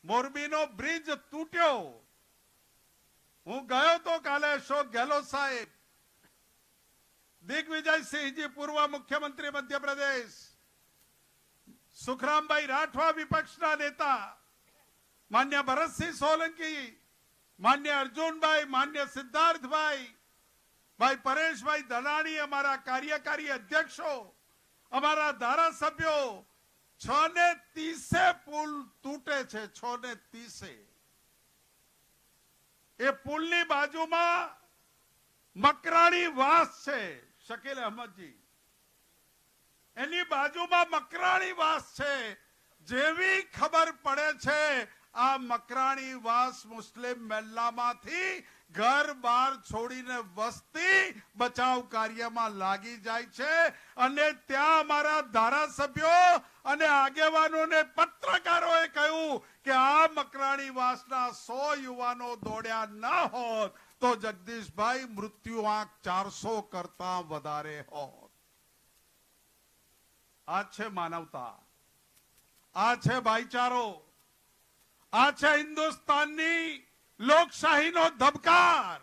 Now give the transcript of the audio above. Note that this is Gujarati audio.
મોરબીનો બ્રિજ તૂટ્યો. હું ગયો તો કાલે અશોક ગેહલોત સાહેબ, દિગ્વિજયસિંહજી પૂર્વ મુખ્યમંત્રી મધ્યપ્રદેશ, સુખરામભાઈ રાઠવા વિપક્ષના નેતા, માન્ય ભરતસિંહ સોલંકી, માન્ય અર્જુનભાઈ, માન્ય સિદ્ધાર્થભાઈ, ભાઈ પરેશભાઈ ધનાણી, અમારા કાર્યકારી અધ્યક્ષો, અમારા ધારાસભ્યો, 6:30 પુલ તૂટે છે. 6:30. એ પુલની બાજુમાં મકરાણી વાસ છે. શકીલ અહેમદજી, એની બાજુમાં મકરાણી વાસ છે. જેવી ખબર પડે છે આ મકરાણી વાસ મુસ્લિમ મહેલામાંથી ઘર બહાર છોડીને વસ્તી બચાવ કાર્યમાં લાગી જાય છે. અને ત્યાં અમારા ધારાસભ્યો અને આગેવાનોને પત્રકારોએ કહ્યું કે આ મકરાણી વાસના 100 યુવાનો દોડ્યા ન હોત તો જગદીશભાઈ મૃત્યુ આંક 400 કરતા વધારે હોત. આ છે માનવતા, આ છે ભાઈચારો, આ છે હિન્દુસ્તાનની લોકશાહીનો ધબકાર.